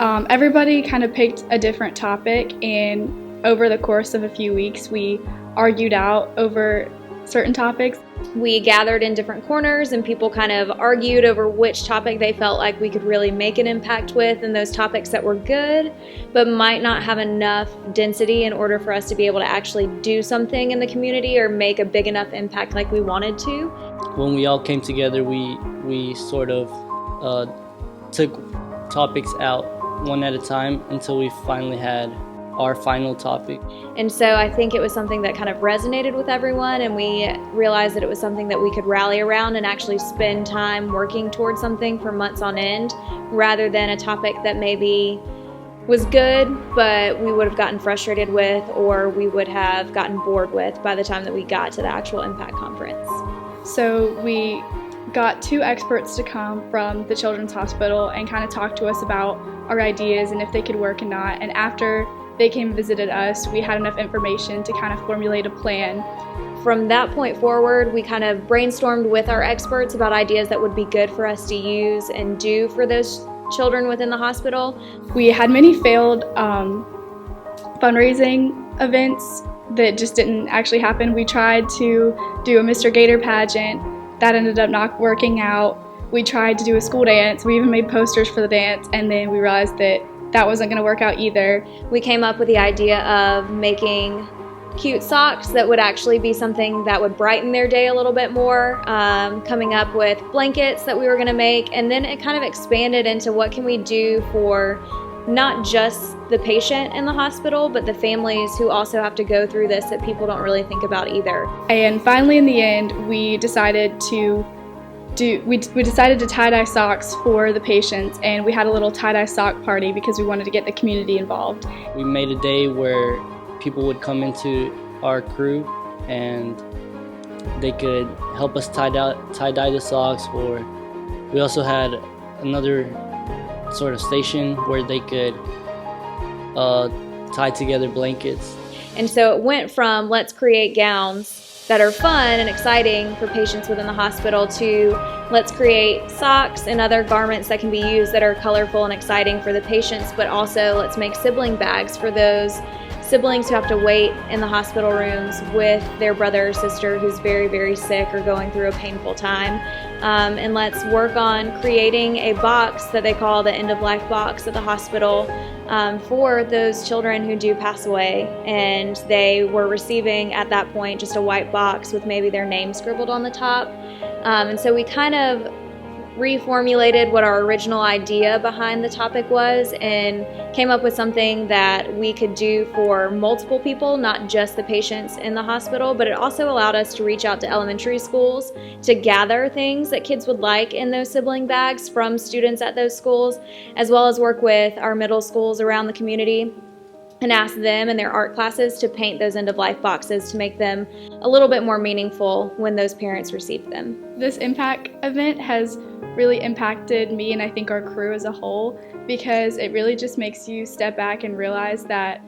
Everybody kind of picked a different topic, and over the course of a few weeks, we argued out over certain topics. We gathered in different corners and people kind of argued over which topic they felt like we could really make an impact with, and those topics that were good but might not have enough density in order for us to be able to actually do something in the community or make a big enough impact like we wanted to. When we all came together, we sort of took topics out one at a time until we finally had our final topic. And so I think it was something that kind of resonated with everyone, and we realized that it was something that we could rally around and actually spend time working towards something for months on end, rather than a topic that maybe was good but we would have gotten frustrated with, or we would have gotten bored with by the time that we got to the actual Impact Conference. So we got 2 experts to come from the Children's Hospital and kind of talk to us about our ideas and if they could work and not. And after they came and visited us, we had enough information to kind of formulate a plan. From that point forward, we kind of brainstormed with our experts about ideas that would be good for us to use and do for those children within the hospital. We had many failed fundraising events that just didn't actually happen. We tried to do a Mr. Gator pageant. That ended up not working out. We tried to do a school dance. We even made posters for the dance, and then we realized that wasn't going to work out either. We came up with the idea of making cute socks that would actually be something that would brighten their day a little bit more, coming up with blankets that we were going to make, and then it kind of expanded into what can we do for not just the patient in the hospital, but the families who also have to go through this that people don't really think about either. And finally, in the end, we decided to tie-dye socks for the patients, and we had a little tie-dye sock party because we wanted to get the community involved. We made a day where people would come into our crew and they could help us tie-dye the socks, or we also had another sort of station where they could tie together blankets. And so it went from let's create gowns that are fun and exciting for patients within the hospital to let's create socks and other garments that can be used that are colorful and exciting for the patients, but also let's make sibling bags for those siblings who have to wait in the hospital rooms with their brother or sister who's very, very sick or going through a painful time. And let's work on creating a box that they call the end-of-life box at the hospital for those children who do pass away, and they were receiving at that point just a white box with maybe their name scribbled on the top. And so we kind of reformulated what our original idea behind the topic was and came up with something that we could do for multiple people, not just the patients in the hospital, but it also allowed us to reach out to elementary schools to gather things that kids would like in those sibling bags from students at those schools, as well as work with our middle schools around the community and ask them in their art classes to paint those end-of-life boxes to make them a little bit more meaningful when those parents receive them. This Impact event has really impacted me and I think our crew as a whole, because it really just makes you step back and realize that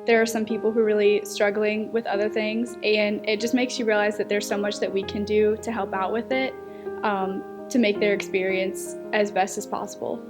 there are some people who are really struggling with other things, and it just makes you realize that there's so much that we can do to help out with it, to make their experience as best as possible.